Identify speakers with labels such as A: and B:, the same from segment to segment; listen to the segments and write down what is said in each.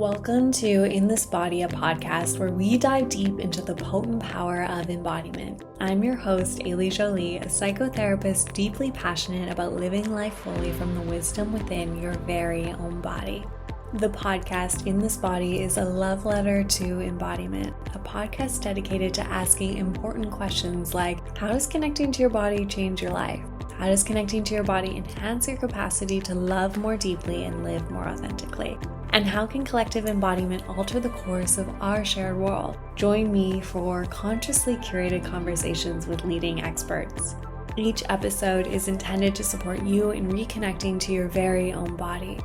A: Welcome to In This Body, a podcast where we dive deep into the potent power of embodiment. I'm your host, Ailey Jolie, a psychotherapist deeply passionate about living life fully from the wisdom within your very own body. The podcast In This Body is a love letter to embodiment, a podcast dedicated to asking important questions like, how does connecting to your body change your life? How does connecting to your body enhance your capacity to love more deeply and live more authentically? And how can collective embodiment alter the course of our shared world? Join me for consciously curated conversations with leading experts. Each episode is intended to support you in reconnecting to your very own body.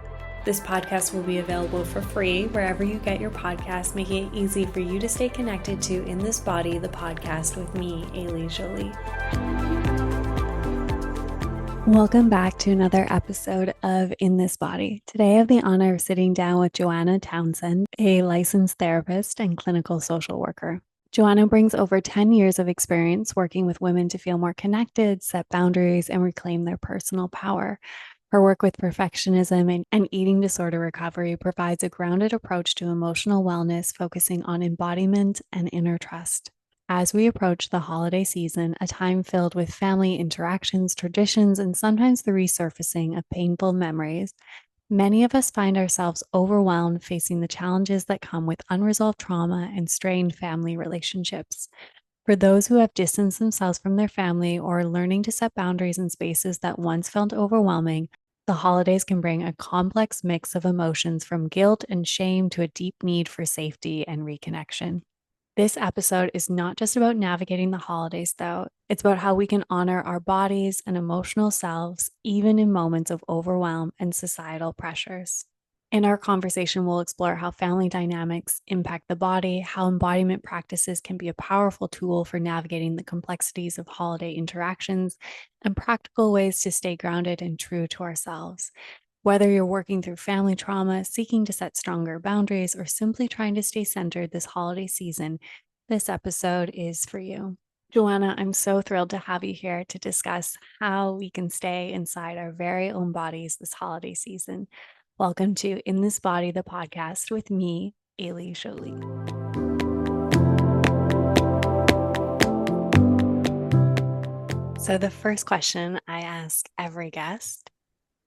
A: This podcast will be available for free wherever you get your podcasts, making it easy for you to stay connected to In This Body, the podcast with me, Ailey Jolie. Welcome back to another episode of In This Body. Today I have the honor of sitting down with Joanna Townsend, a licensed therapist and clinical social worker. Joanna brings over 10 years of experience working with women to feel more connected, set boundaries, and reclaim their personal power. Her work with perfectionism and eating disorder recovery provides a grounded approach to emotional wellness, focusing on embodiment and inner trust. As we approach the holiday season, a time filled with family interactions, traditions, and sometimes the resurfacing of painful memories, many of us find ourselves overwhelmed facing the challenges that come with unresolved trauma and strained family relationships. For those who have distanced themselves from their family or are learning to set boundaries in spaces that once felt overwhelming, the holidays can bring a complex mix of emotions from guilt and shame to a deep need for safety and reconnection. This episode is not just about navigating the holidays, though. It's about how we can honor our bodies and emotional selves, even in moments of overwhelm and societal pressures. In our conversation, we'll explore how family dynamics impact the body, how embodiment practices can be a powerful tool for navigating the complexities of holiday interactions, and practical ways to stay grounded and true to ourselves. Whether you're working through family trauma, seeking to set stronger boundaries, or simply trying to stay centered this holiday season, this episode is for you. Joanna, I'm so thrilled to have you here to discuss how we can stay inside our very own bodies this holiday season. Welcome to In This Body, the podcast with me, Ailey Jolie. So the first question I ask every guest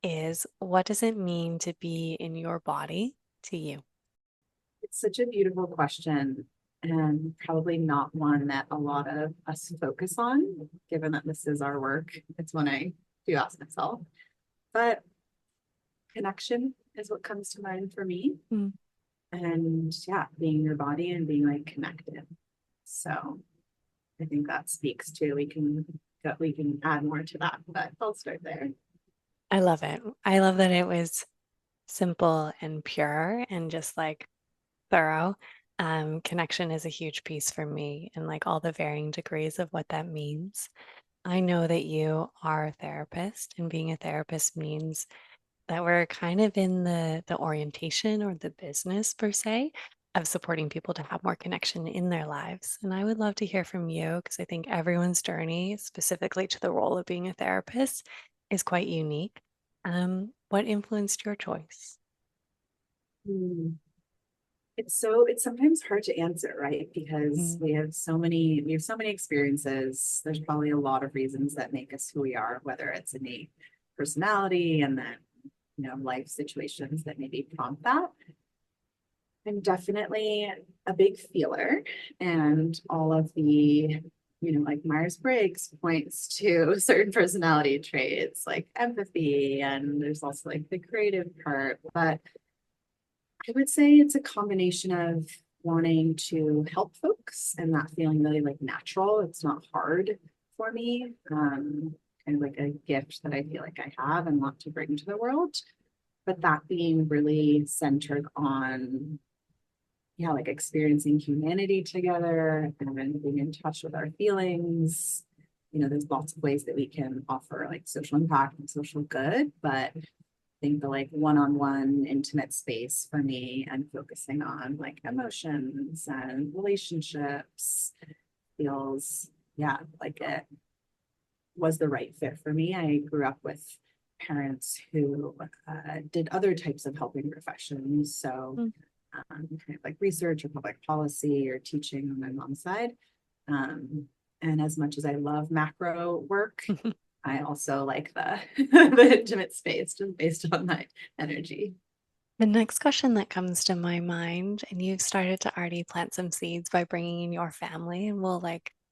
A: is, what does it mean to be in your body to you?
B: It's such a beautiful question, and probably not one that a lot of us focus on, given that this is our work. It's one I do ask myself. But connection is what comes to mind for me. And yeah, being your body and being like connected. So I think that speaks to, we can add more to that, but I'll start there.
A: I love it. I love that it was simple and pure and just like thorough. Connection is a huge piece for me, and like all the varying degrees of what that means. I know that you are a therapist, and being a therapist means that we're kind of in the orientation or the business per se of supporting people to have more connection in their lives. And I would love to hear from you, because I think everyone's journey, specifically to the role of being a therapist, is quite unique. What influenced your choice?
B: It's sometimes hard to answer, right? Because we have so many experiences. There's probably a lot of reasons that make us who we are, whether it's innate personality and then, life situations that maybe prompt that. I'm definitely a big feeler, and all of the, like Myers-Briggs points to certain personality traits like empathy, and there's also like the creative part. But I would say it's a combination of wanting to help folks and that feeling really like natural. It's not hard for me. Kind of like a gift that I feel like I have and want to bring to the world. But that being really centered on, like experiencing humanity together and being in touch with our feelings. There's lots of ways that we can offer like social impact and social good, but I think the like one-on-one intimate space for me and focusing on like emotions and relationships feels, like it was the right fit for me. I grew up with parents who did other types of helping professions. So kind of like research or public policy or teaching on my mom's side. And as much as I love macro work, I also like the the intimate space just based on my energy.
A: The next question that comes to my mind, and you've started to already plant some seeds by bringing in your family, and I'm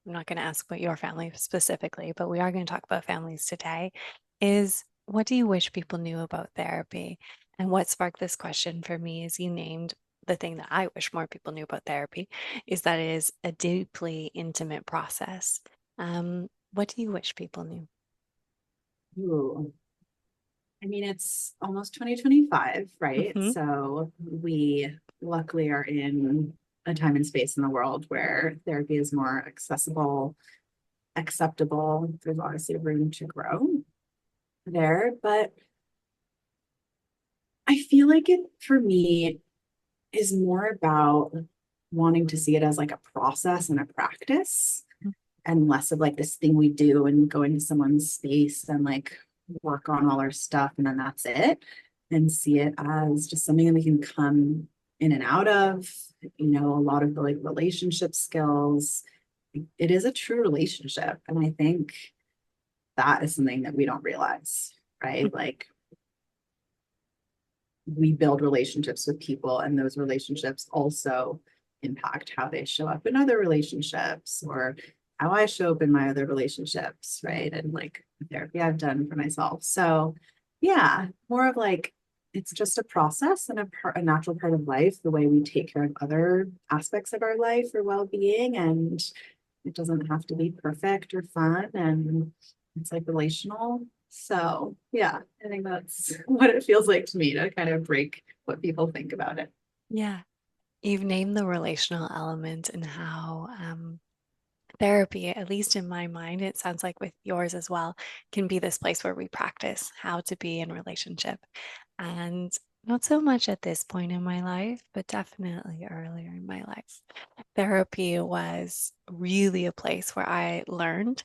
A: not going to ask about your family specifically, but we are going to talk about families today, is what do you wish people knew about therapy? And what sparked this question for me is you named the thing that I wish more people knew about therapy is that it is a deeply intimate process. What do you wish people knew?
B: Ooh. I mean, it's almost 2025, right?
A: Hmm.
B: So we luckily are in a time and space in the world where therapy is more accessible, acceptable. There's obviously room to grow there, but I feel like it for me is more about wanting to see it as like a process and a practice and less of like this thing we do and go into someone's space and like work on all our stuff and then that's it, and see it as just something that we can come in and out of, a lot of the like relationship skills. It is a true relationship. And I think that is something that we don't realize, right? Like we build relationships with people, and those relationships also impact how they show up in other relationships or how I show up in my other relationships, right? And like the therapy I've done for myself. So, yeah, more of like it's just a process and a natural part of life, the way we take care of other aspects of our life or well being. And it doesn't have to be perfect or fun. And it's like relational. So yeah, I think that's what it feels like to me to kind of break what people think about it.
A: Yeah. You've named the relational element and how therapy, at least in my mind, it sounds like with yours as well, can be this place where we practice how to be in relationship. And not so much at this point in my life, but definitely earlier in my life. Therapy was really a place where I learned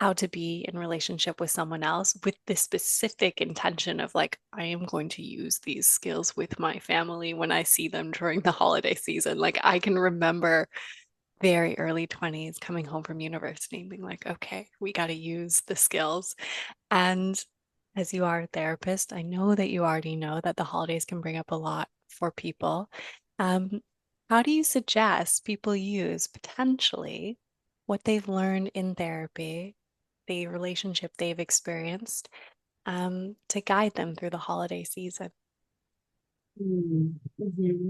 A: how to be in relationship with someone else with the specific intention of like, I am going to use these skills with my family when I see them during the holiday season. Like I can remember very early 20s coming home from university and being like, okay, we got to use the skills. And as you are a therapist, I know that you already know that the holidays can bring up a lot for people. Um, how do you suggest people use potentially what they've learned in therapy, the relationship they've experienced, to guide them through the holiday season?
B: Mm-hmm.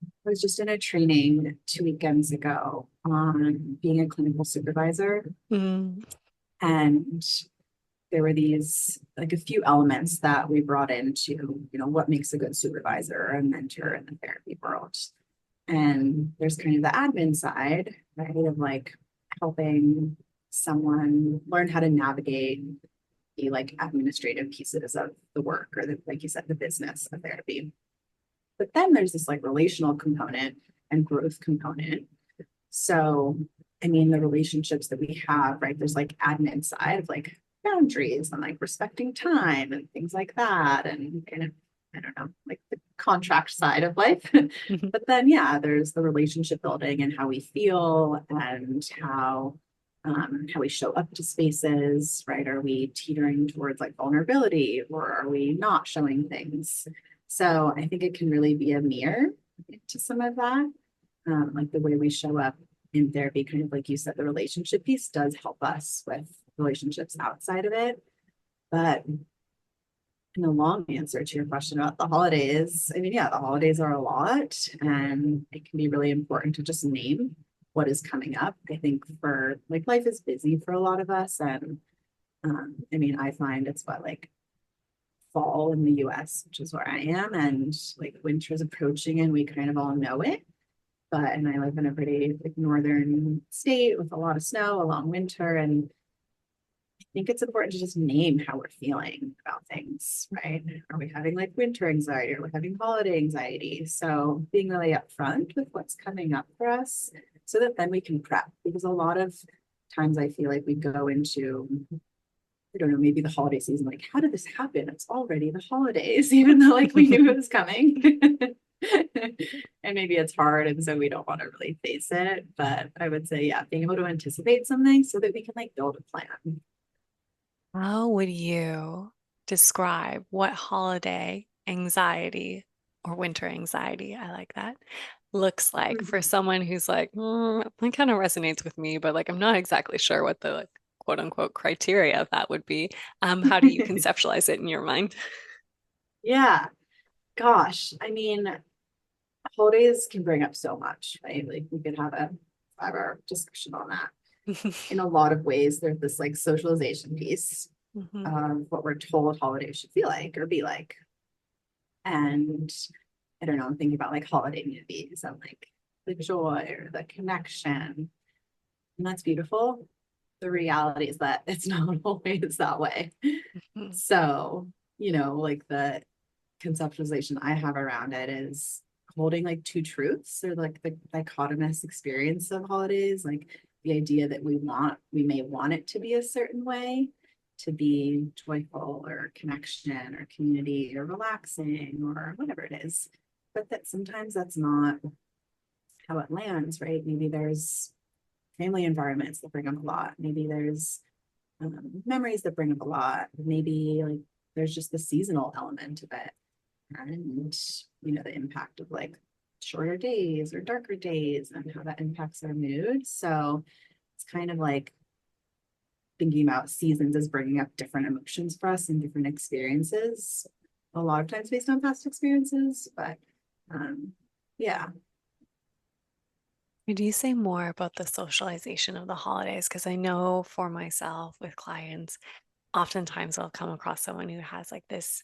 B: I was just in a training 2 weekends ago on being a clinical supervisor,
A: Mm,
B: and there were these like a few elements that we brought into, what makes a good supervisor or a mentor in the therapy world. And there's kind of the admin side, right, of like helping someone learn how to navigate the like administrative pieces of the work or the, like you said, the business of therapy. But then there's this like relational component and growth component. So, I mean, the relationships that we have, right? There's like admin side of like boundaries and like respecting time and things like that. And kind of, I don't know, like the contract side of life.
A: mhm,
B: But then, yeah, there's the relationship building and how we feel and how we show up to spaces, right? Are we teetering towards like vulnerability or are we not showing things? So I think it can really be a mirror to some of that, like the way we show up in therapy, kind of like you said, the relationship piece does help us with relationships outside of it. But in the long answer to your question about the holidays, I mean, yeah, the holidays are a lot, and it can be really important to just name what is coming up. I think for like life is busy for a lot of us. And I mean, I find it's what like fall in the US, which is where I am, and like winter is approaching and we kind of all know it. And I live in a pretty like northern state with a lot of snow, a long winter, and I think it's important to just name how we're feeling about things, right? Are we having like winter anxiety? Are we having holiday anxiety? So being really upfront with what's coming up for us so that then we can prep, because a lot of times I feel like we go into, I don't know, maybe the holiday season, like, how did this happen? It's already the holidays, even though like we knew it was coming. And maybe it's hard, and so we don't want to really face it. But I would say, yeah, being able to anticipate something so that we can like build a plan.
A: How would you describe what holiday anxiety or winter anxiety, I like that, looks like for
B: Mhm.
A: someone who's like, that kind of resonates with me, but like I'm not exactly sure what the like quote unquote criteria of that would be. How do you conceptualize it in your mind?
B: Yeah, gosh, I mean, holidays can bring up so much, right? Like we could have a 5 hour discussion on that. In a lot of ways, there's this like socialization piece
A: Mhm.
B: of what we're told holidays should feel like or be like. And I don't know, I'm thinking about like holiday movies and like the joy or the connection. And that's beautiful. The reality is that it's not always that way.
A: Mhm.
B: So, like the conceptualization I have around it is holding like two truths or like the dichotomous experience of holidays, like the idea that we may want it to be a certain way, to be joyful or connection or community or relaxing or whatever it is, but that sometimes that's not how it lands, right? Maybe there's family environments that bring up a lot. Maybe there's memories that bring up a lot. Maybe like there's just the seasonal element of it, and the impact of like shorter days or darker days and how that impacts our mood. So it's kind of like thinking about seasons as bringing up different emotions for us and different experiences, a lot of times based on past experiences. But um, yeah.
A: Could you say more about the socialization of the holidays? Because I know for myself with clients, oftentimes I'll come across someone who has like this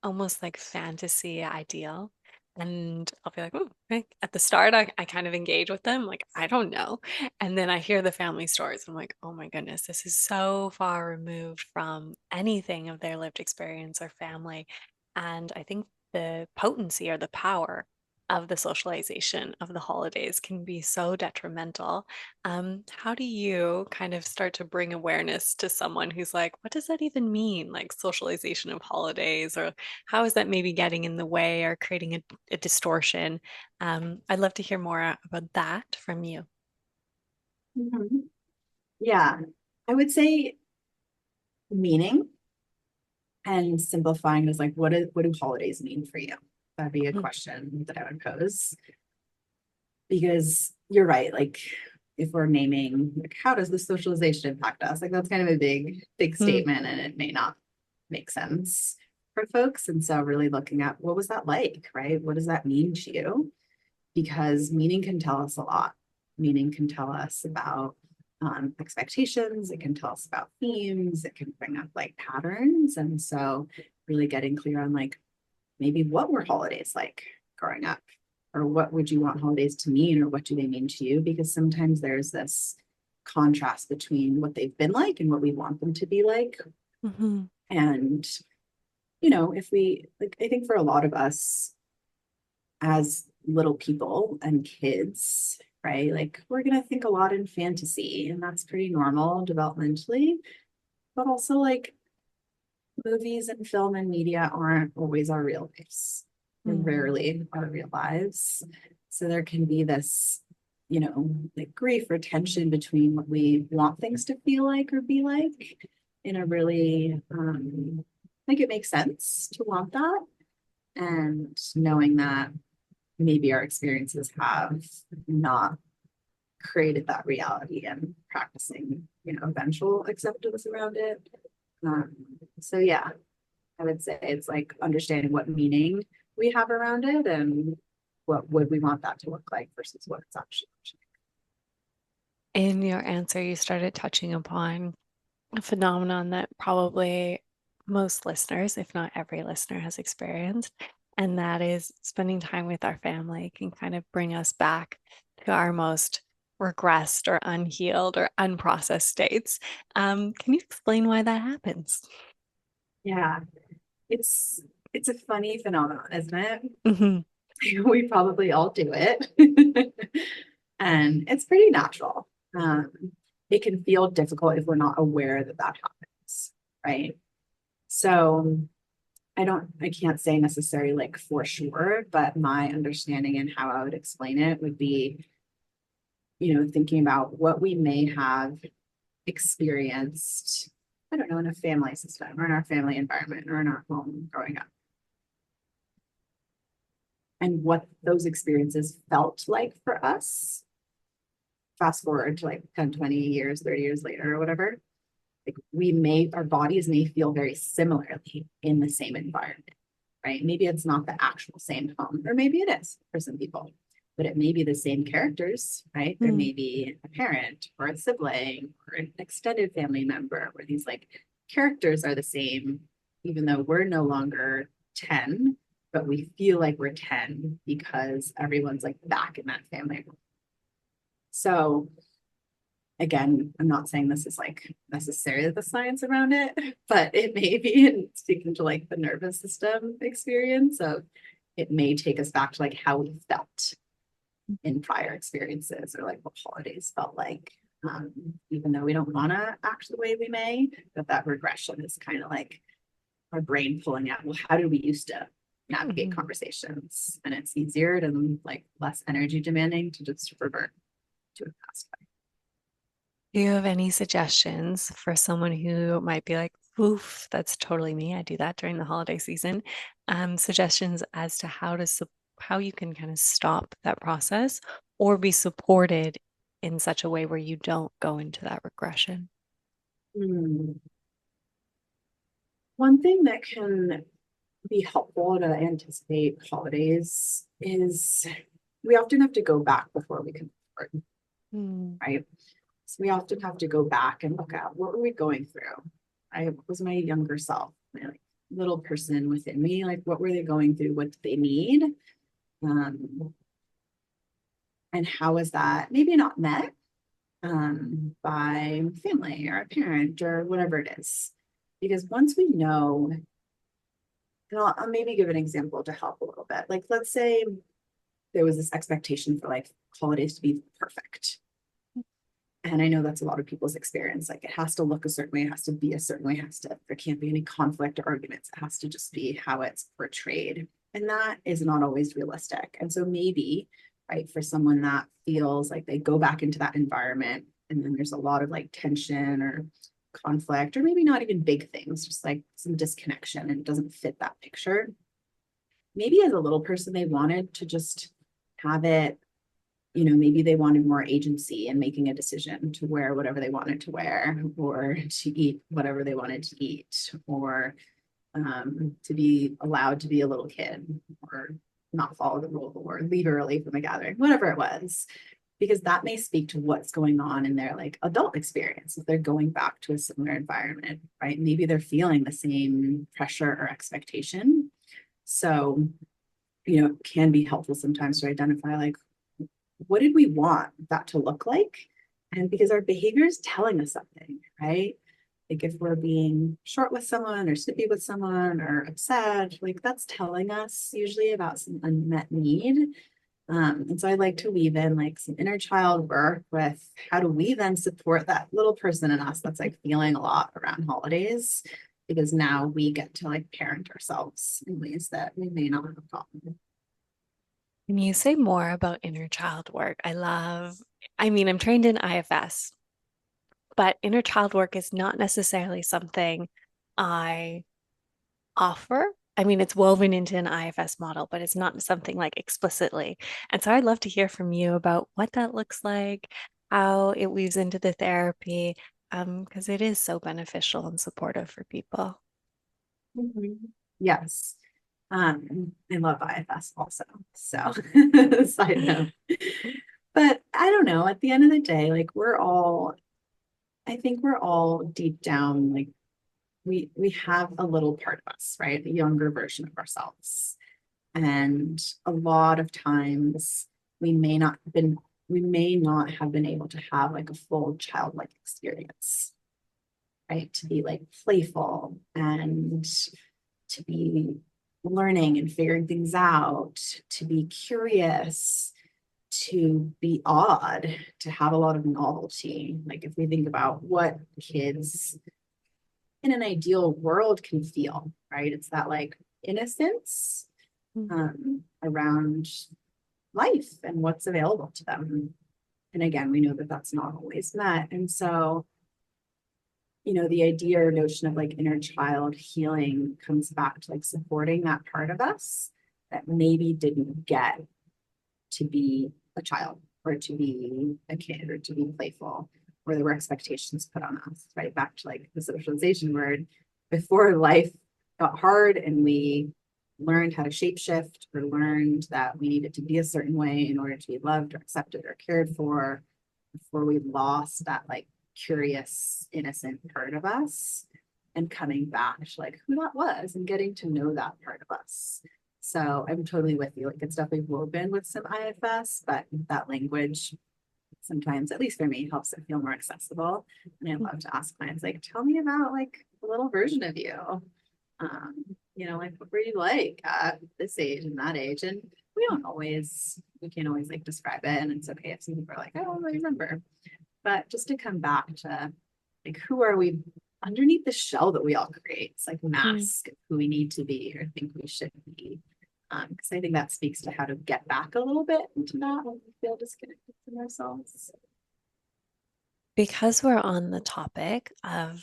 A: almost like fantasy ideal. And I'll be like, oh, okay. At the start, I kind of engage with them, like, I don't know. And then I hear the family stories. I'm like, oh my goodness, this is so far removed from anything of their lived experience or family. And I think the potency or the power of the socialization of the holidays can be so detrimental. How do you kind of start to bring awareness to someone who's like, what does that even mean? Like socialization of holidays, or how is that maybe getting in the way or creating a distortion? I'd love to hear more about that from you.
B: Mhm. Yeah, I would say meaning and simplifying is like what do holidays mean for you? That'd be a
A: Mhm.
B: question that I would pose, because you're right. Like if we're naming like how does the socialization impact us? Like that's kind of a big
A: Mhm.
B: statement, and it may not make sense for folks. And so really looking at what was that like, right? What does that mean to you? Because meaning can tell us a lot. Meaning can tell us about expectations. It can tell us about themes. It can bring up like patterns. And so really getting clear on like maybe what were holidays like growing up, or what would you want holidays to mean, or what do they mean to you? Because sometimes there's this contrast between what they've been like and what we want them to be like.
A: Mhm.
B: And if we like, I think for a lot of us as little people and kids, right, like we're going to think a lot in fantasy, and that's pretty normal developmentally. But also like movies and film and media aren't always our real lives. They're
A: Mhm.
B: rarely our real lives. So there can be this, like grief or tension between what we want things to feel like or be like in a really, like it makes sense to want that. And knowing that maybe our experiences have not created that reality, and practicing, eventual acceptance around it. Um, so yeah, I would say it's like understanding what meaning we have around it and what would we want that to look like versus what it's actually.
A: In your answer, you started touching upon a phenomenon that probably most listeners, if not every listener, has experienced. And that is spending time with our family can kind of bring us back to our most regressed or unhealed or unprocessed states. Can you explain why that happens?
B: Yeah, it's it's a funny phenomenon, isn't it?
A: Hmm.
B: We probably all do it. And it's pretty natural. It can feel difficult if we're not aware that that happens, right? So I can't say necessarily like for sure, but my understanding and how I would explain it would be, thinking about what we may have experienced, I don't know, in a family system or in our family environment or in our home growing up, and what those experiences felt like for us. Fast forward to like 10, 20 years, 30 years later or whatever, like our bodies may feel very similarly in the same environment, right? Maybe it's not the actual same home, or maybe it is for some people, but it may be the same characters, right? There may be a parent or a sibling or an extended family member where these like characters are the same, even though we're no longer 10, but we feel like we're 10 because everyone's like back in that family. So again, I'm not saying this is like necessarily the science around it, but it may be, in speaking to like the nervous system experience of, it may take us back to like how we felt in prior experiences, or like what holidays felt like. Even though we don't want to act the way we may, but that regression is kind of like our brain pulling out, well, how did we used to navigate conversations? And it's easier and like less energy demanding to just revert to a past way.
A: Do you have any suggestions for someone who might be like, oof, that's totally me. I do that during the holiday season. Suggestions as to how you can kind of stop that process or be supported in such a way where you don't go into that regression.
B: One thing that can be helpful to anticipate holidays is we often have to go back before we can forward, right? So we often have to go back and look at what were we going through. I was my younger self, my like little person within me, like what were they going through? What did they need? And how is that maybe not met by family or a parent or whatever it is? Because once we know, and I'll maybe give an example to help a little bit. Like, let's say there was this expectation for like holidays to be perfect. And I know that's a lot of people's experience. Like, it has to look a certain way, it has to be a certain way, there can't be any conflict or arguments. It has to just be how it's portrayed. And that is not always realistic. And so maybe, right, for someone that feels like they go back into that environment and then there's a lot of like tension or conflict, or maybe not even big things, just like some disconnection and it doesn't fit that picture. Maybe as a little person, they wanted to just have it, maybe they wanted more agency in making a decision to wear whatever they wanted to wear, or to eat whatever they wanted to eat, or to be allowed to be a little kid, or not follow the rule, or leave early from a gathering, whatever it was, because that may speak to what's going on in their like adult experience if they're going back to a similar environment, right? Maybe they're feeling the same pressure or expectation. So, it can be helpful sometimes to identify like, what did we want that to look like? And because our behavior is telling us something, right? Like if we're being short with someone or snippy with someone or upset, like that's telling us usually about some unmet need. And so I like to weave in like some inner child work with how do we then support that little person in us that's like feeling a lot around holidays, because now we get to like parent ourselves in ways that we may not have gotten.
A: Can you say more about inner child work? I'm trained in IFS, but inner child work is not necessarily something I offer. I mean, it's woven into an IFS model, but it's not something like explicitly. And so I'd love to hear from you about what that looks like, how it weaves into the therapy, because it is so beneficial and supportive for people.
B: Yes. I love IFS also. So side note. But I don't know, at the end of the day, like I think we're all deep down, like we have a little part of us, right? A younger version of ourselves. And a lot of times we may not have been able to have like a full childlike experience, right? To be like playful and to be learning and figuring things out, to be curious, to be odd, to have a lot of novelty. Like if we think about what kids in an ideal world can feel, right? It's that like innocence around life and what's available to them. And again, we know that that's not always met. And so, the idea or notion of like inner child healing comes back to like supporting that part of us that maybe didn't get to be a child or to be a kid or to be playful, or there were expectations put on us, right? Back to like the socialization word, before life got hard and we learned how to shapeshift or learned that we needed to be a certain way in order to be loved or accepted or cared for, before we lost that like curious, innocent part of us, and coming back to like who that was and getting to know that part of us. So I'm totally with you. Like it's definitely woven with some IFS, but that language sometimes, at least for me, helps it feel more accessible. And I love to ask clients, like, tell me about like a little version of you. Like what were you like at this age and that age? And we can't always like describe it. And it's okay if some people are like, oh, I remember. But just to come back to like, who are we underneath the shell that we all create? It's like mask who we need to be or think we should be. Because I think that speaks to how to get back a little bit into that when we feel disconnected from ourselves.
A: Because we're on the topic of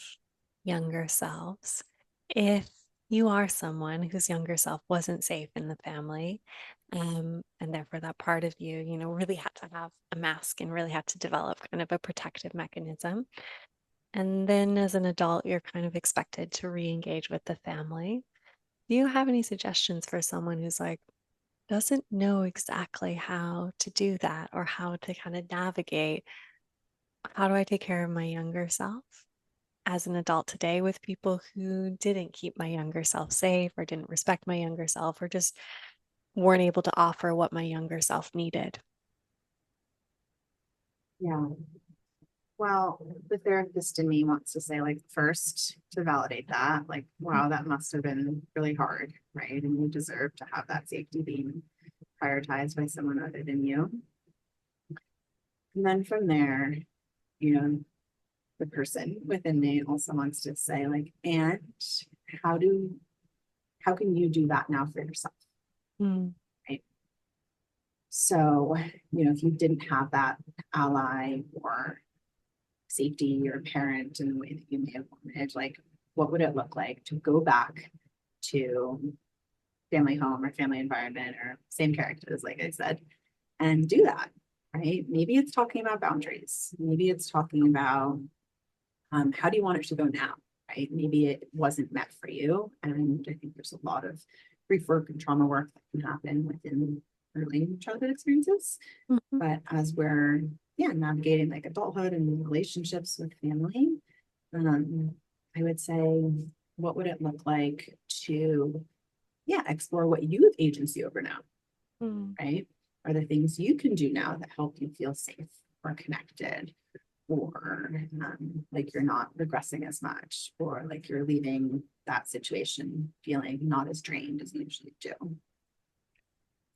A: younger selves, if you are someone whose younger self wasn't safe in the family, and therefore that part of you, really had to have a mask and really had to develop kind of a protective mechanism. And then as an adult, you're kind of expected to re-engage with the family. Do you have any suggestions for someone who's like, doesn't know exactly how to do that or how to kind of navigate? How do I take care of my younger self as an adult today with people who didn't keep my younger self safe or didn't respect my younger self or just weren't able to offer what my younger self needed?
B: Yeah. Well, the therapist in me wants to say, like, first to validate that, like, wow, that must have been really hard, right? And you deserve to have that safety being prioritized by someone other than you. And then from there, you know, the person within me also wants to say, like, and how do how can you do that now for yourself?
A: Mm.
B: Right. So, if you didn't have that ally or safety or parent in the way that you may have wanted, like what would it look like to go back to family home or family environment or same characters, like I said, and do that, right? Maybe it's talking about boundaries. Maybe it's talking about how do you want it to go now, right? Maybe it wasn't meant for you. And I think there's a lot of grief work and trauma work that can happen within early childhood experiences.
A: Mhm.
B: But as we're navigating like adulthood and relationships with family, I would say, what would it look like to explore what you have agency over now,
A: Mm.
B: right? Are there things you can do now that help you feel safe or connected, or like you're not regressing as much, or like you're leaving that situation feeling not as drained as you usually do?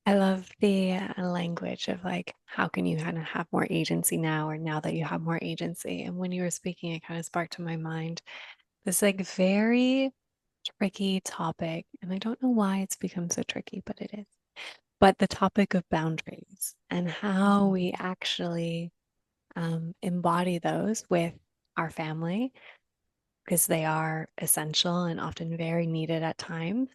A: I love the language of like, how can you kind of have more agency now, or now that you have more agency? And when you were speaking, it kind of sparked to my mind this like very tricky topic. And I don't know why it's become so tricky, but it is. But the topic of boundaries and how we actually embody those with our family, because they are essential and often very needed at times.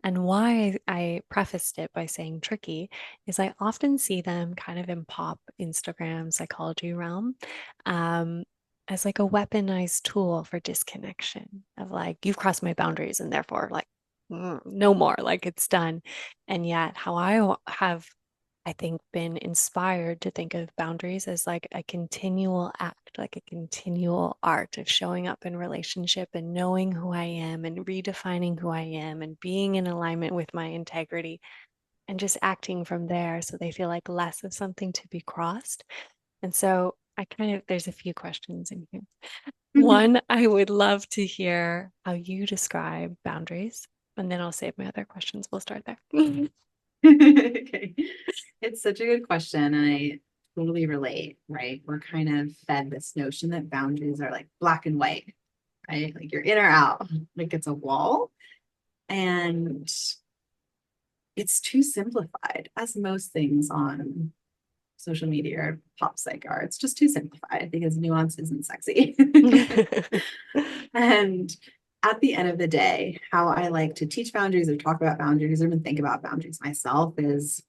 A: And why I prefaced it by saying tricky is I often see them kind of in pop Instagram psychology realm um, as like a weaponized tool for disconnection of like, you've crossed my boundaries and therefore like, no more, like it's done. And yet, how have I think, been inspired to think of boundaries as like a continual act, like a continual art of showing up in relationship and knowing who I am and redefining who I am and being in alignment with my integrity and just acting from there so they feel like less of something to be crossed. And so there's a few questions in here. One, I would love to hear how you describe boundaries, and then I'll save my other questions. We'll start there.
B: Okay. It's such a good question. And I totally relate, right? We're kind of fed this notion that boundaries are like black and white, right? Like you're in or out, like it's a wall. And it's too simplified, as most things on social media or pop psych are. It's just too simplified because nuance isn't sexy. And at the end of the day, how I like to teach boundaries or talk about boundaries or even think about boundaries myself is,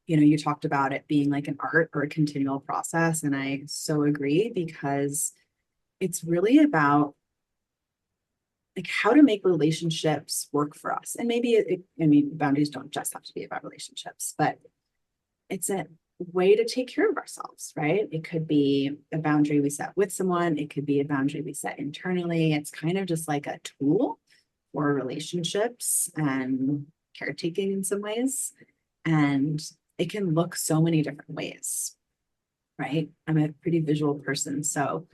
B: you talked about it being like an art or a continual process. And I so agree, because it's really about like how to make relationships work for us. And maybe boundaries don't just have to be about relationships, but it's a way to take care of ourselves, right? It could be a boundary we set with someone. It could be a boundary we set internally. It's kind of just like a tool for relationships and caretaking in some ways. And it can look so many different ways, right? I'm a pretty visual person. So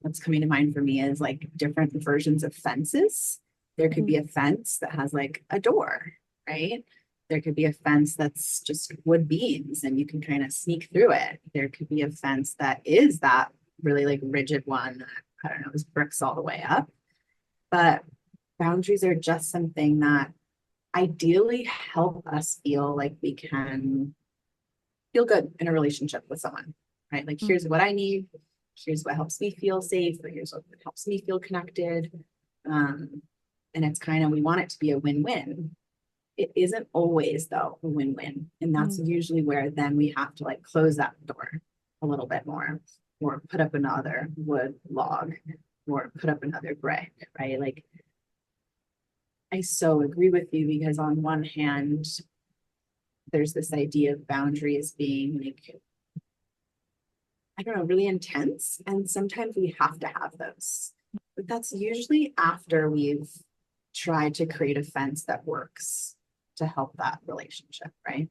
B: what's coming to mind for me is like different versions of fences. There could be a fence that has like a door, right? There could be a fence that's just wood beams and you can kind of sneak through it. There could be a fence that is that really like rigid one that, I don't know, is bricks all the way up. But boundaries are just something that ideally help us feel like we can feel good in a relationship with someone, right? Like, here's what I need. Here's what helps me feel safe, or here's what helps me feel connected. And it's kind of, we want it to be a win-win. It isn't always, though, a win-win. And that's usually where then we have to like close that door a little bit more, or put up another wood log, or put up another brick, right? Like, I so agree with you, because on one hand, there's this idea of boundaries being like, I don't know, really intense. And sometimes we have to have those. But that's usually after we've tried to create a fence that works to help that relationship, right?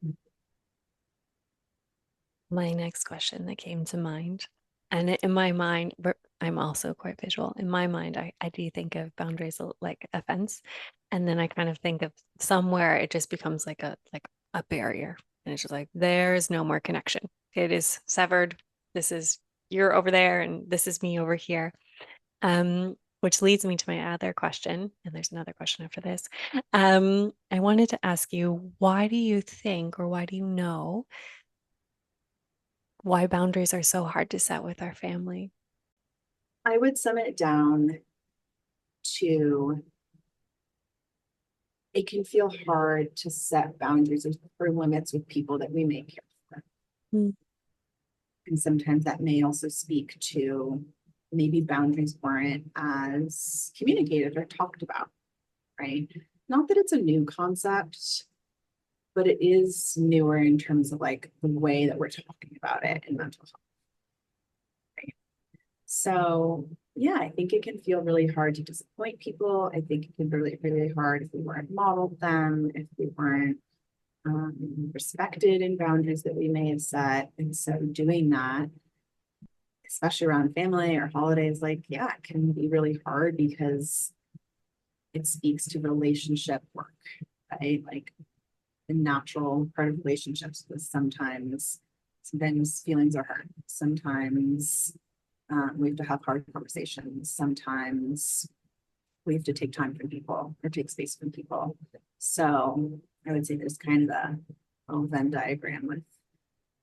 A: My next question that came to mind, and in my mind, I'm also quite visual. In my mind, I do think of boundaries like a fence, and then I kind of think of somewhere it just becomes like a barrier, and it's just like there's no more connection. It is severed. This is you're over there, and this is me over here. Which leads me to my other question, and there's another question after this. I wanted to ask you, why do you think, or why do you know why boundaries are so hard to set with our family?
B: I would sum it down to, it can feel hard to set boundaries or limits with people that we may care for.
A: Mm.
B: And sometimes that may also speak to maybe boundaries weren't as communicated or talked about, right? Not that it's a new concept, but it is newer in terms of like the way that we're talking about it in mental health. Right? So yeah, I think it can feel really hard to disappoint people. I think it can be really, really hard if we weren't modeled them, if we weren't respected in boundaries that we may have set. And so doing that, especially around family or holidays, like, yeah, it can be really hard because it speaks to relationship work, right? Like the natural part of relationships is sometimes feelings are hurt. Sometimes we have to have hard conversations. Sometimes we have to take time from people or take space from people. So I would say there's kind of a little Venn diagram with,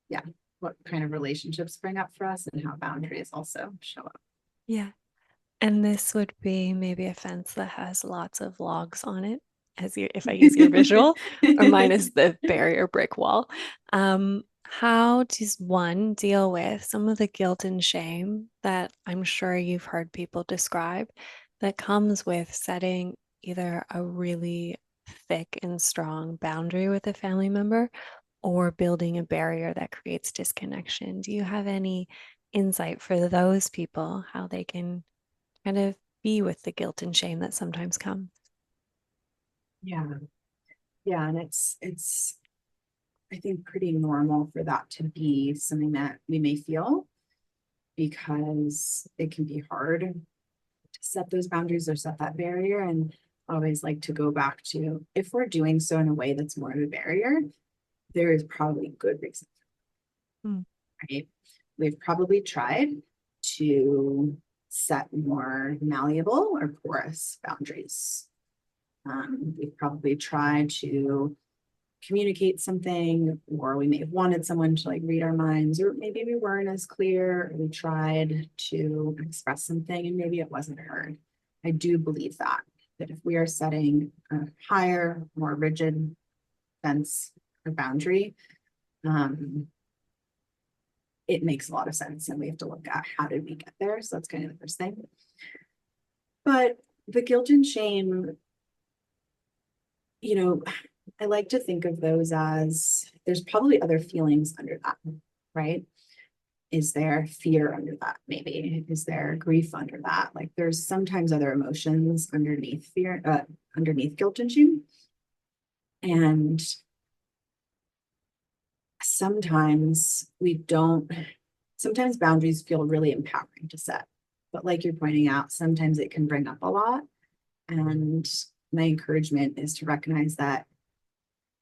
B: yeah, what kind of relationships bring up for us and how boundaries also show up.
A: Yeah. And this would be maybe a fence that has lots of logs on it, as if I use your visual, or mine is the barrier brick wall. How does one deal with some of the guilt and shame that I'm sure you've heard people describe that comes with setting either a really thick and strong boundary with a family member or building a barrier that creates disconnection? Do you have any insight for those people, how they can kind of be with the guilt and shame that sometimes comes?
B: Yeah. Yeah. And it's, I think, pretty normal for that to be something that we may feel, because it can be hard to set those boundaries or set that barrier. And I always like to go back to, if we're doing so in a way that's more of a barrier, there is probably good reason,
A: Mm.
B: right? We've probably tried to set more malleable or porous boundaries. We've probably tried to communicate something, or we may have wanted someone to like read our minds, or maybe we weren't as clear. We tried to express something and maybe it wasn't heard. I do believe that if we are setting a higher, more rigid fence or boundary, it makes a lot of sense. And we have to look at how did we get there. So that's kind of the first thing. But the guilt and shame, I like to think of those as there's probably other feelings under that, right? Is there fear under that? Maybe is there grief under that? Like there's sometimes other emotions underneath fear, underneath guilt and shame. And sometimes sometimes boundaries feel really empowering to set. But like you're pointing out, sometimes it can bring up a lot. And my encouragement is to recognize that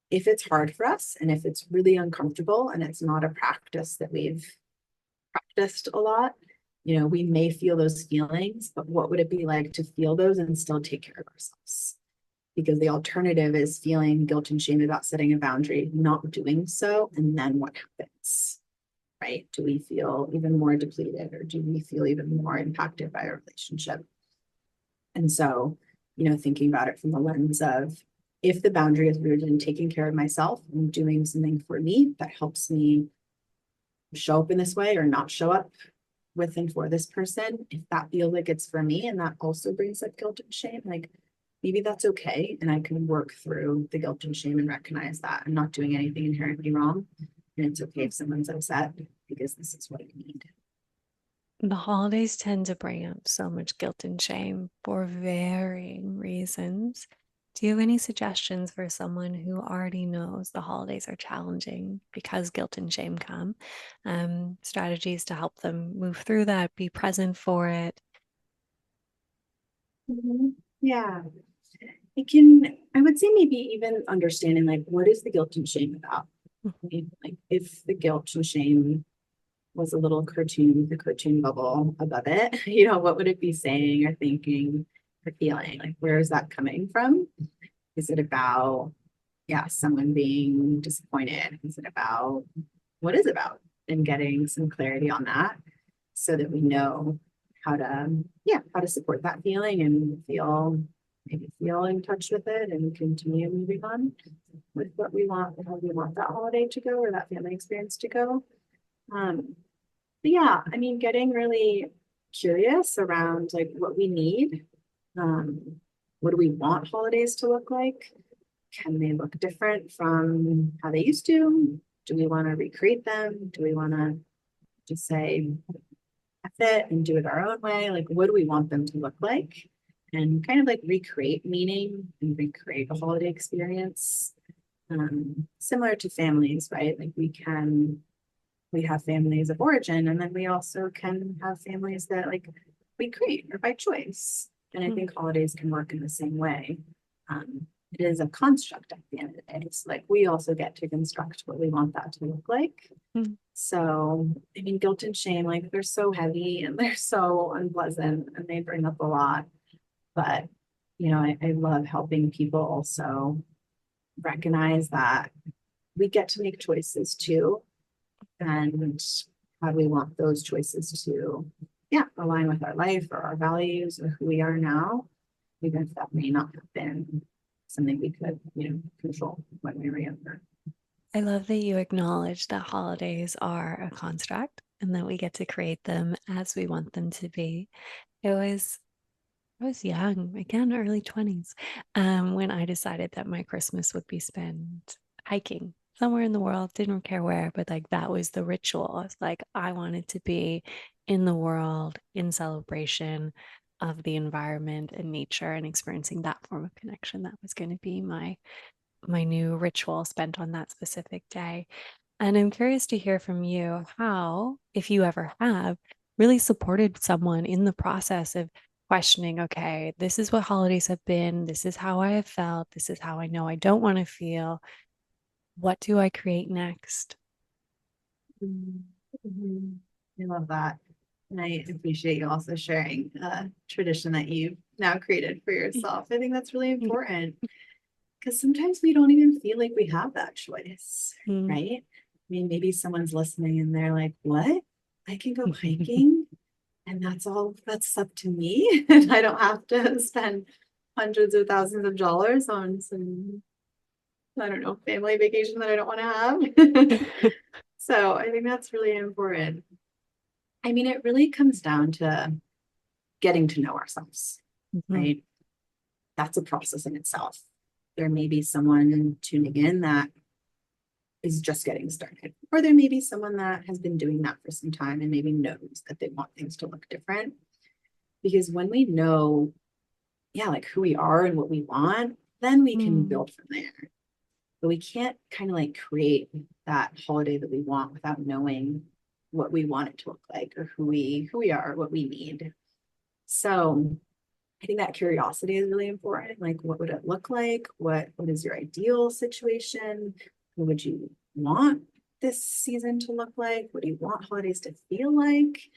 B: if it's hard for us and if it's really uncomfortable and it's not a practice that we've practiced a lot, we may feel those feelings, but what would it be like to feel those and still take care of ourselves? Because the alternative is feeling guilt and shame about setting a boundary, not doing so, and then what happens, right? Do we feel even more depleted, or do we feel even more impacted by a relationship? And so, thinking about it from the lens of if the boundary is rooted in taking care of myself and doing something for me that helps me show up in this way or not show up with and for this person, if that feels like it's for me and that also brings up guilt and shame, like maybe that's okay. And I can work through the guilt and shame and recognize that I'm not doing anything inherently wrong. And it's okay if someone's upset because this is what I need.
A: The holidays tend to bring up so much guilt and shame for varying reasons. Do you have any suggestions for someone who already knows the holidays are challenging because guilt and shame come? Strategies to help them move through that, be present for it?
B: Yeah. I would say maybe even understanding like what is the guilt and shame about? Like if the guilt and shame was a little cartoon, the cartoon bubble above it, what would it be saying or thinking or feeling? Like where is that coming from? Is it about, yeah, someone being disappointed? Is it about what is it about? And getting some clarity on that so that we know how to support that feeling and maybe feel in touch with it and continue moving on with what we want and how we want that holiday to go or that family experience to go. But yeah, I mean, getting really curious around like what we need. What do we want holidays to look like? Can they look different from how they used to? Do we want to recreate them? Do we want to just say, that's it and do it our own way? Like, what do we want them to look like? And kind of like recreate meaning and recreate a holiday experience. Similar to families, right? Like we have families of origin, and then we also can have families that like we create or by choice. And I think holidays can work in the same way. It is a construct at the end of the day. It's like we also get to construct what we want that to look like.
A: Mm.
B: So, I mean, guilt and shame, like they're so heavy and they're so unpleasant and they bring up a lot. But, I love helping people also recognize that we get to make choices too. And how do we want those choices to, align with our life or our values or who we are now, even if that may not have been something we could, control when we were younger.
A: I love that you acknowledge that holidays are a construct and that we get to create them as we want them to be. It was I was young, again, early 20s, when I decided that my Christmas would be spent hiking somewhere in the world, didn't care where, but like that was the ritual. It's like I wanted to be in the world in celebration of the environment and nature and experiencing that form of connection. That was going to be my new ritual spent on that specific day. And I'm curious to hear from you how, if you ever have, really supported someone in the process of questioning, okay, this is what holidays have been. This is how I have felt. This is how I know I don't want to feel. What do I create next?
B: Mm-hmm. I love that. And I appreciate you also sharing a tradition that you've now created for yourself. I think that's really important because sometimes we don't even feel like we have that choice,
A: Mm.
B: right? I mean, maybe someone's listening and they're like, what? I can go hiking and that's up to me. And I don't have to spend hundreds of thousands of dollars on some, I don't know, family vacation that I don't want to have. So I think that's really important. I mean, it really comes down to getting to know ourselves,
A: Mhm.
B: right? That's a process in itself. There may be someone tuning in that is just getting started, or there may be someone that has been doing that for some time and maybe knows that they want things to look different. Because when we know, yeah, like who we are and what we want, then we can
A: Mm.
B: build from there. But we can't kind of like create that holiday that we want without knowing what we want it to look like or who we are, what we need. So I think that curiosity is really important. Like, what would it look like? What is your ideal situation? What would you want this season to look like? What do you want holidays to feel like?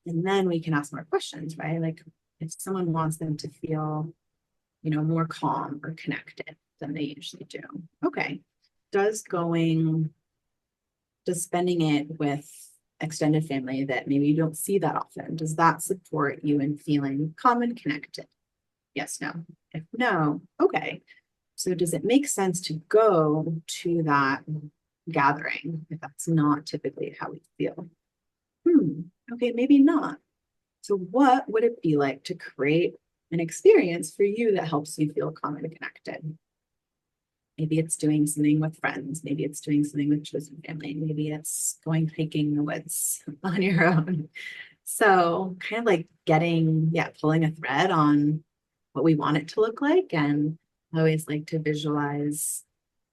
B: And then we can ask more questions, right? Like, if someone wants them to feel, more calm or connected than they usually do. Okay. Does going, does spending it with extended family that maybe you don't see that often, does that support you in feeling calm and connected? Yes, no. If no, okay. So does it make sense to go to that gathering if that's not typically how we feel? Okay, maybe not. So what would it be like to create an experience for you that helps you feel calm and connected? Maybe it's doing something with friends. Maybe it's doing something with chosen family. Maybe it's going hiking in the woods on your own. So kind of like pulling a thread on what we want it to look like. And I always like to visualize,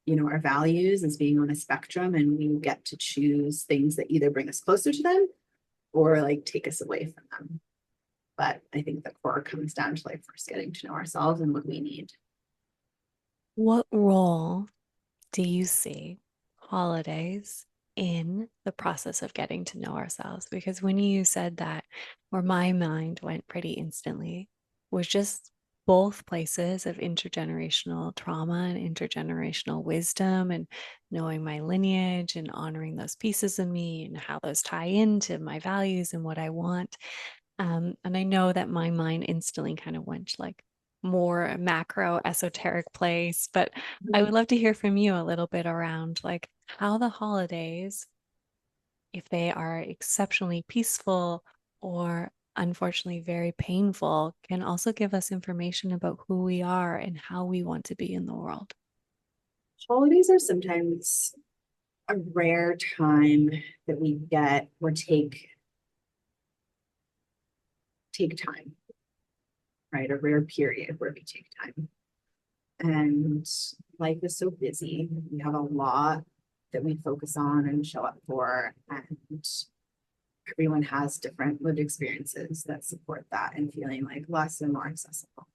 B: our values as being on a spectrum, and we get to choose things that either bring us closer to them or like take us away from them. But I think the core comes down to like first getting to know ourselves and what we need.
A: What role do you see holidays in the process of getting to know ourselves? Because when you said that, where my mind went pretty instantly was just both places of intergenerational trauma and intergenerational wisdom and knowing my lineage and honoring those pieces of me and how those tie into my values and what I want. And I know that my mind instantly kind of went like more macro esoteric place, but I would love to hear from you a little bit around like how the holidays, if they are exceptionally peaceful or unfortunately very painful, can also give us information about who we are and how we want to be in the world.
B: Holidays are sometimes a rare time that we get or take time, right? A rare period where we take time. And life is so busy. We have a lot that we focus on and show up for. And everyone has different lived experiences that support that and feeling like less and more accessible.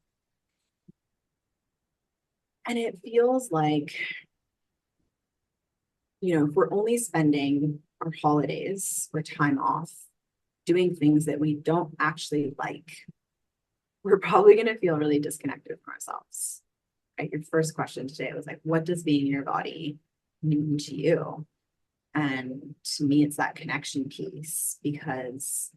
B: And it feels like, if we're only spending our holidays or time off doing things that we don't actually like, we're probably going to feel really disconnected from ourselves. Right? Your first question today was like, what does being in your body mean to you? And to me, it's that connection piece, because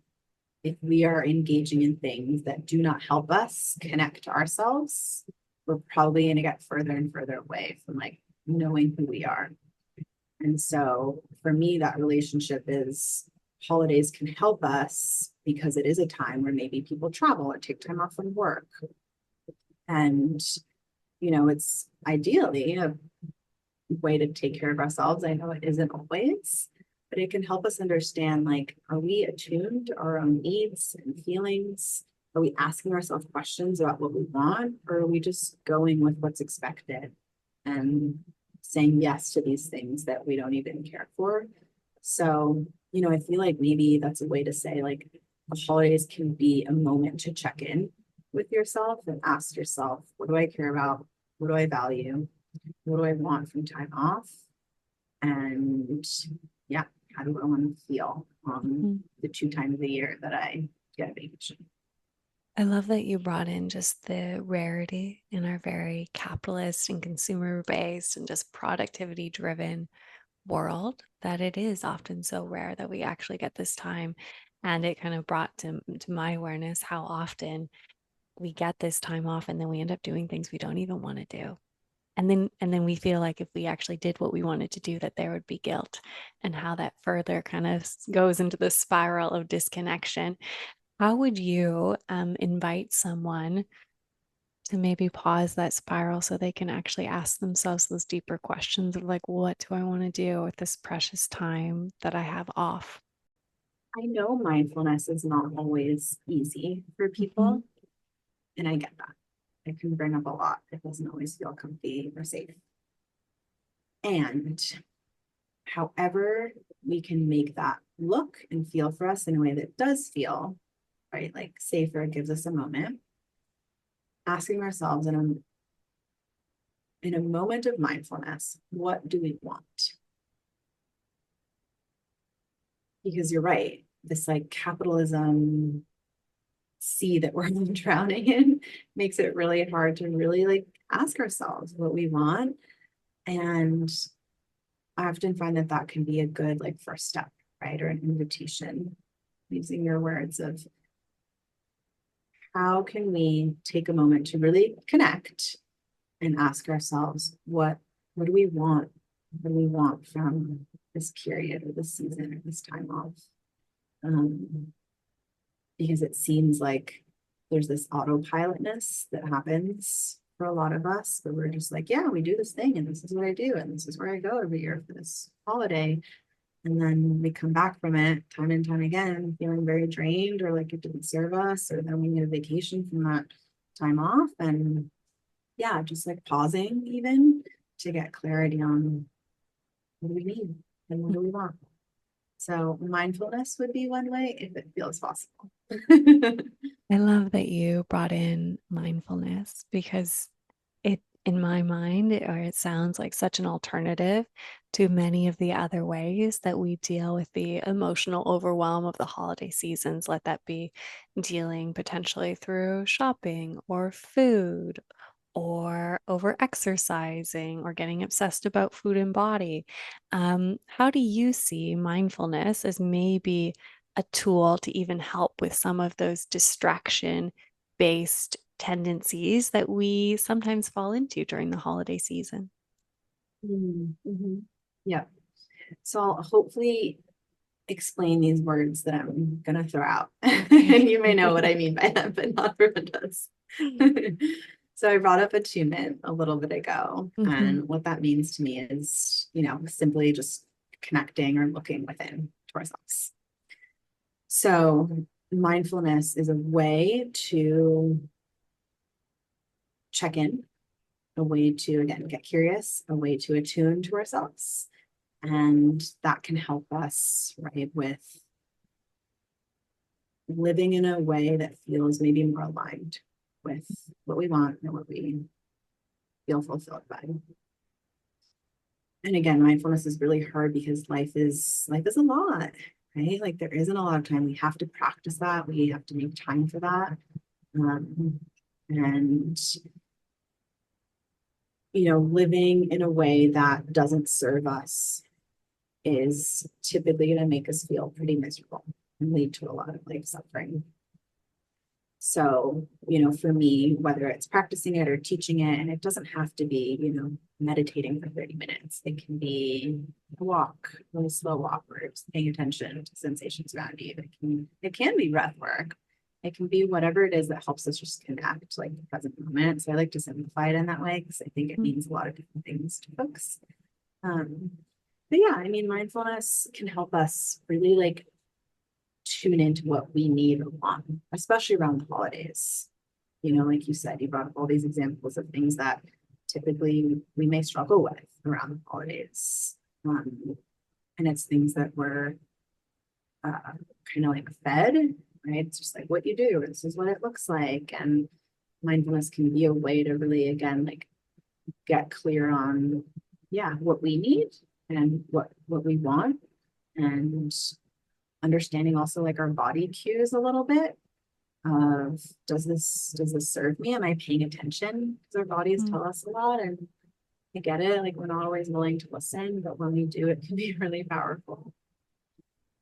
B: if we are engaging in things that do not help us connect to ourselves, we're probably going to get further and further away from like knowing who we are. And so for me, that relationship is holidays can help us because it is a time where maybe people travel or take time off from work. And, it's ideally a way to take care of ourselves. I know it isn't always, but it can help us understand, like, are we attuned to our own needs and feelings? Are we asking ourselves questions about what we want, or are we just going with what's expected and saying yes to these things that we don't even care for? So, I feel like maybe that's a way to say, like, the holidays can be a moment to check in with yourself and ask yourself, what do I care about? What do I value? What do I want from time off? And yeah, how do I want to feel on
A: Mhm.
B: the 2 times a year that I get a vacation.
A: I love that you brought in just the rarity in our very capitalist and consumer based and just productivity driven world, that it is often so rare that we actually get this time. And it kind of brought to my awareness how often we get this time off and then we end up doing things we don't even want to do. And then we feel like if we actually did what we wanted to do, that there would be guilt, and how that further kind of goes into the spiral of disconnection. How would you invite someone to maybe pause that spiral so they can actually ask themselves those deeper questions of like, what do I want to do with this precious time that I have off?
B: I know mindfulness is not always easy for
A: Mhm.
B: people, and I get that. It can bring up a lot. It doesn't always feel comfy or safe. And however we can make that look and feel for us in a way that does feel right, like safer, gives us a moment, asking ourselves in a moment of mindfulness, what do we want? Because you're right, this like capitalism sea that we're drowning in makes it really hard to really like ask ourselves what we want. And I often find that that can be a good like first step, right? Or an invitation, using your words of how can we take a moment to really connect and ask ourselves what do we want? What do we want from this period or this season or this time off? Um, because it seems like there's this autopilotness that happens for a lot of us, where we're just like, yeah, we do this thing and this is what I do and this is where I go every year for this holiday. And then we come back from it time and time again, feeling very drained or like it didn't serve us, or then we need a vacation from that time off. And yeah, just like pausing even to get clarity on what do we need and what do we want. So mindfulness would be one way if it feels possible.
A: I love that you brought in mindfulness because it, in my mind, or it sounds like such an alternative to many of the other ways that we deal with the emotional overwhelm of the holiday seasons. Let that be dealing potentially through shopping or food or over exercising or getting obsessed about food and body. How do you see mindfulness as maybe a tool to even help with some of those distraction based tendencies that we sometimes fall into during the holiday season?
B: Mm-hmm. Yeah. So I'll hopefully explain these words that I'm gonna throw out.
A: Okay.
B: And you may know what I mean by that, but not everyone does. So I brought up attunement a little bit ago.
A: Mhm.
B: And what that means to me is, simply just connecting or looking within to ourselves. So mindfulness is a way to check in, a way to, again, get curious, a way to attune to ourselves. And that can help us, right, with living in a way that feels maybe more aligned with what we want and what we feel fulfilled by. And again, mindfulness is really hard because life is a lot, right? Like there isn't a lot of time. We have to practice that. We have to make time for that. And living in a way that doesn't serve us is typically going to make us feel pretty miserable and lead to a lot of life suffering. So, for me, whether it's practicing it or teaching it, and it doesn't have to be, meditating for 30 minutes. It can be a walk, a really slow walk, where it's paying attention to sensations around you. It can be breath work. It can be whatever it is that helps us just connect, like the present moment. So I like to simplify it in that way because I think it means a lot of different things to folks. Um, but yeah, I mean, mindfulness can help us really like tune into what we need or want, especially around the holidays. Like you said, you brought up all these examples of things that typically we may struggle with around the holidays. And it's things that we're kind of like fed, right? It's just like what you do, this is what it looks like. And mindfulness can be a way to really, again, like get clear on, yeah, what we need and what we want, and understanding also like our body cues a little bit of does this serve me? Am I paying attention? Because our bodies
A: Mm.
B: tell us a lot, and I get it. Like we're not always willing to listen, but when we do, it can be really powerful.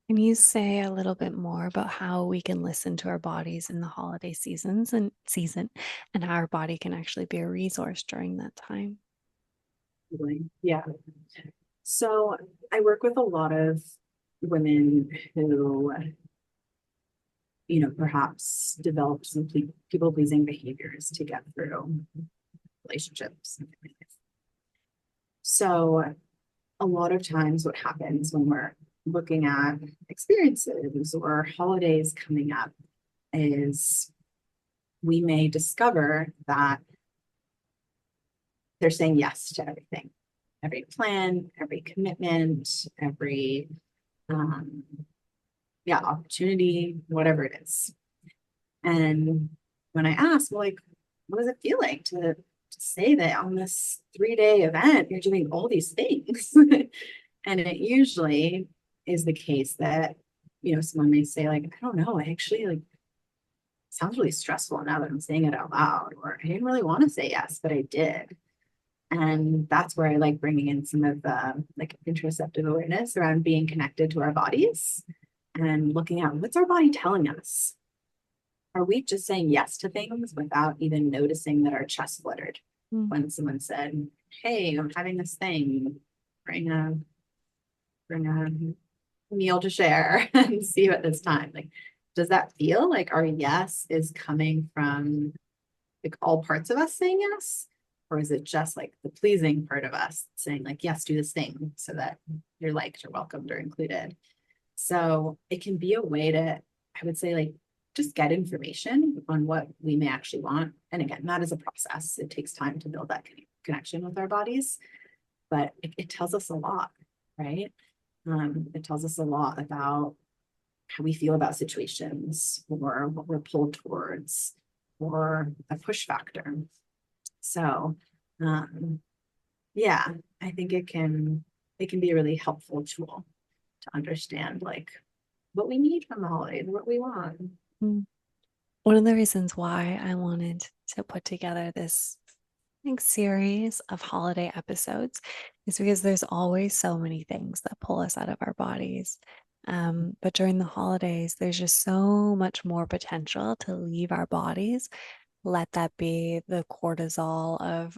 A: Can you say a little bit more about how we can listen to our bodies in the holiday and how our body can actually be a resource during that time?
B: Yeah. So I work with a lot of women who, perhaps developed some people pleasing behaviors to get through relationships. So a lot of times what happens when we're looking at experiences or holidays coming up is we may discover that they're saying yes to everything, every plan, every commitment, every um, opportunity, whatever it is. And when I ask, well, like, what does it feel like to say that on this 3-day event you're doing all these things? And it usually is the case that, someone may say, like, I don't know, I actually like sounds really stressful now that I'm saying it out loud, or I didn't really want to say yes, but I did. And that's where I like bringing in some of the like interoceptive awareness around being connected to our bodies and looking at what's our body telling us. Are we just saying yes to things without even noticing that our chest fluttered
A: Mm.
B: when someone said, hey, I'm having this thing, bring a meal to share and see you at this time? Like, does that feel like our yes is coming from like all parts of us saying yes? Or is it just like the pleasing part of us saying, like, yes, do this thing so that you're liked or welcomed or included? So it can be a way to, I would say, like, just get information on what we may actually want. And again, that is a process. It takes time to build that connection with our bodies, but it tells us a lot, right? It tells us a lot about how we feel about situations or what we're pulled towards or a push factor. So, yeah, I think it can be a really helpful tool to understand like what we need from the holidays, what we want.
A: Mm. One of the reasons why I wanted to put together this series of holiday episodes is because there's always so many things that pull us out of our bodies. But during the holidays, there's just so much more potential to leave our bodies. Let that be the cortisol of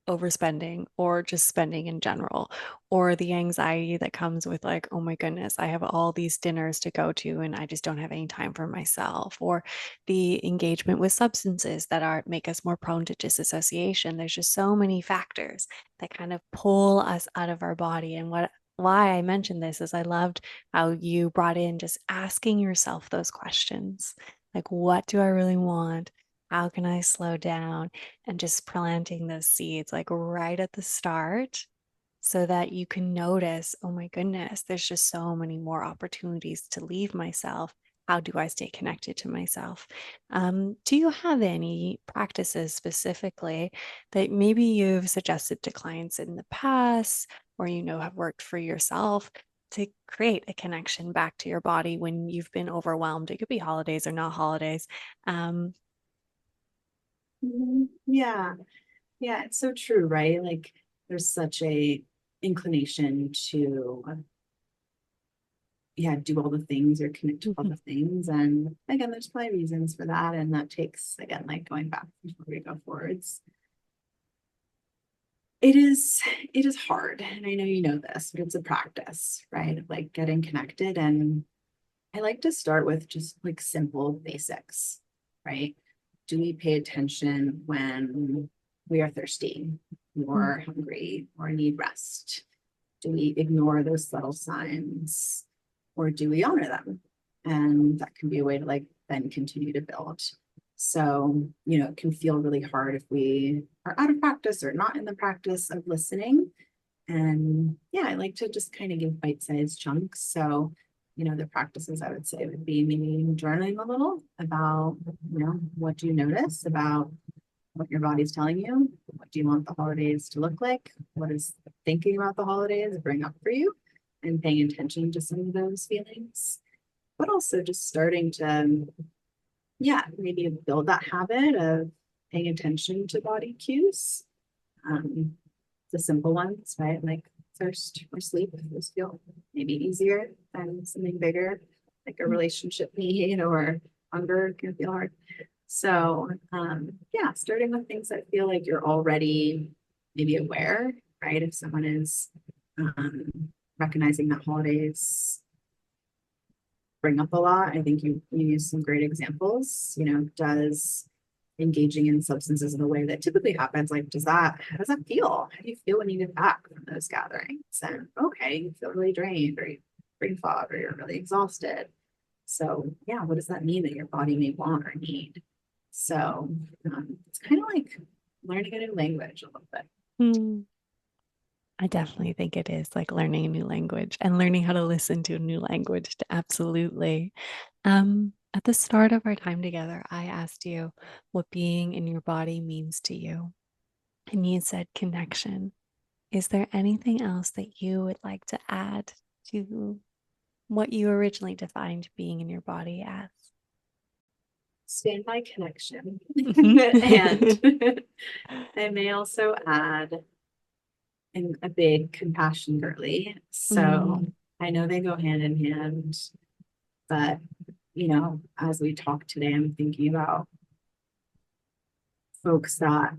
A: overspending or just spending in general, or the anxiety that comes with like, oh my goodness, I have all these dinners to go to and I just don't have any time for myself, or the engagement with substances that are make us more prone to disassociation. There's just so many factors that kind of pull us out of our body. And why I mentioned this is I loved how you brought in just asking yourself those questions. Like, what do I really want? How can I slow down? And just planting those seeds like right at the start so that you can notice, oh my goodness, there's just so many more opportunities to leave myself. How do I stay connected to myself? Do you have any practices specifically that maybe you've suggested to clients in the past or have worked for yourself to create a connection back to your body when you've been overwhelmed? It could be holidays or not holidays. Um,
B: Yeah. Yeah, it's so true, right? Like there's such a inclination to do all the things or commit to all the things. And again, there's probably reasons for that. And that takes, again, like going back before we go forwards. It is hard. And I know you know this, but it's a practice, right? Of like getting connected. And I like to start with just like simple basics, right? Do we pay attention when we are thirsty or hungry or need rest? Do we ignore those subtle signs or do we honor them? And that can be a way to like then continue to build. So, it can feel really hard if we are out of practice or not in the practice of listening. And yeah, I like to just kind of give bite-sized chunks. So, the practices I would say would be maybe journaling a little about, what do you notice about what your body's telling you? What do you want the holidays to look like? What is thinking about the holidays bring up for you? and paying attention to some of those feelings, but also just starting to, yeah, maybe build that habit of paying attention to body cues. The simple ones, right? Like thirst or sleep, those feel maybe easier than something bigger, like a relationship need or hunger can feel hard. So, yeah, starting with things that feel like you're already maybe aware, right? If someone is recognizing that holidays bring up a lot, I think you use some great examples. Does engaging in substances in a way that typically happens, like, how does that feel? How do you feel when you get back from those gatherings? And okay, you feel really drained, or you brain fog, or you're really exhausted. So yeah, what does that mean that your body may want or need? So it's kind of like learning a new language a little bit.
A: Mm. I definitely think it is like learning a new language and learning how to listen to a new language. Absolutely. At the start of our time together, I asked you what being in your body means to you. And you said connection. Is there anything else that you would like to add to what you originally defined being in your body as?
B: Stand by connection. And I may also add a big compassion girly. So I know they go hand in hand, but as we talk today, I'm thinking about folks that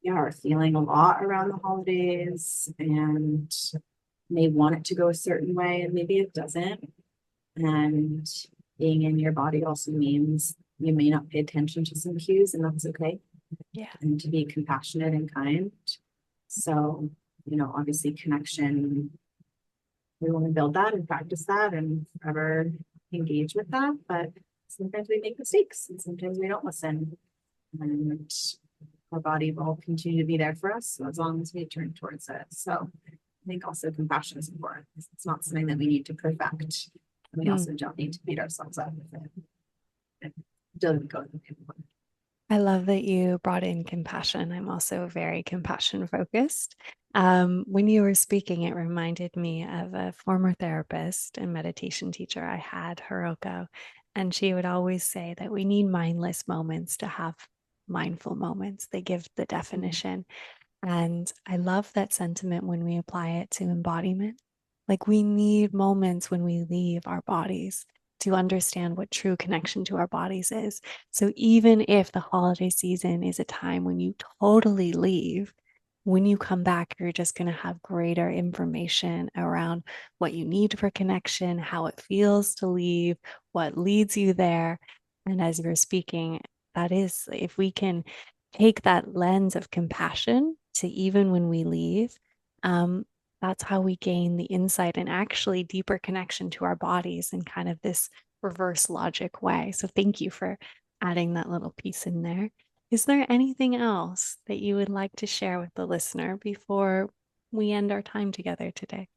B: are feeling a lot around the holidays and may want it to go a certain way, and maybe it doesn't. And being in your body also means you may not pay attention to some cues, and that's okay.
A: Yeah.
B: And to be compassionate and kind. So, obviously connection, we want to build that and practice that and forever engage with that. But sometimes we make mistakes and sometimes we don't listen. And our body will continue to be there for us as long as we turn towards it. So I think also compassion is important. It's not something that we need to perfect. And we also don't need to beat ourselves up with it. It doesn't go the way.
A: I love that you brought in compassion. I'm also very compassion focused. When you were speaking, it reminded me of a former therapist and meditation teacher I had, Hiroko, and she would always say that we need mindless moments to have mindful moments. They give the definition. And I love that sentiment when we apply it to embodiment. Like we need moments when we leave our bodies to understand what true connection to our bodies is. So even if the holiday season is a time when you totally leave, when you come back, you're just going to have greater information around what you need for connection, how it feels to leave, what leads you there. And as you're speaking, that is, if we can take that lens of compassion to even when we leave, that's how we gain the insight and actually deeper connection to our bodies in kind of this reverse logic way. So thank you for adding that little piece in there. Is there anything else that you would like to share with the listener before we end our time together today?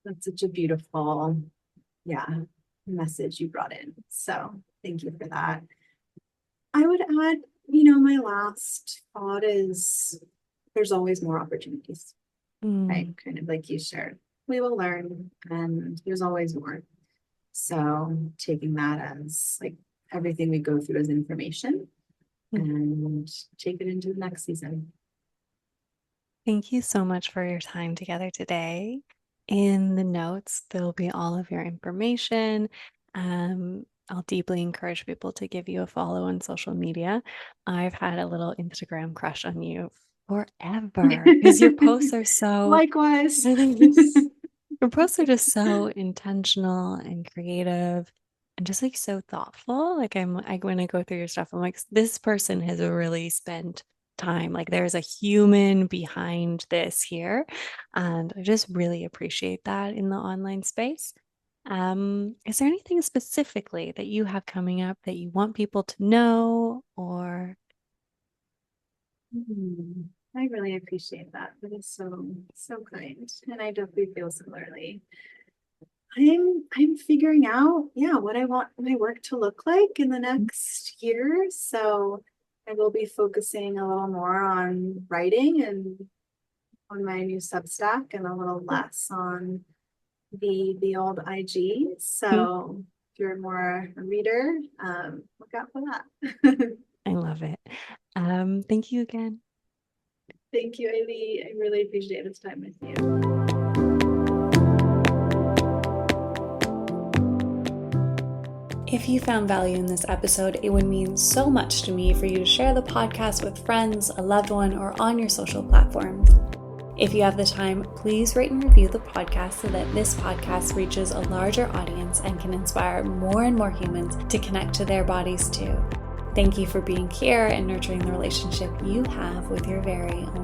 B: That's such a beautiful, message you brought in. So thank you for that. I would add, my last thought is there's always more opportunities, right? Kind of like you shared. We will learn and there's always more. So taking that as like everything we go through as information and take it into the next season.
A: Thank you so much for your time together today. In the notes, there'll be all of your information. I'll deeply encourage people to give you a follow on social media. I've had a little Instagram crush on you forever because your posts are so
B: Likewise.
A: your posts are just so intentional and creative and just like so thoughtful. Like when I go through your stuff, I'm like, this person has really spent time. Like there's a human behind this here. And I just really appreciate that in the online space. Is there anything specifically that you have coming up that you want people to know or
B: I really appreciate that. That is so kind. And I definitely feel similarly. I'm figuring out, what I want my work to look like in the next year. So I will be focusing a little more on writing and on my new Substack and a little less on the old IG. So if you're more a reader, look out for that.
A: I love it. Thank you again.
B: Thank you, Ailey. I really appreciate this time with you.
A: If you found value in this episode, it would mean so much to me for you to share the podcast with friends, a loved one, or on your social platforms. If you have the time, please rate and review the podcast so that this podcast reaches a larger audience and can inspire more and more humans to connect to their bodies too. Thank you for being here and nurturing the relationship you have with your very own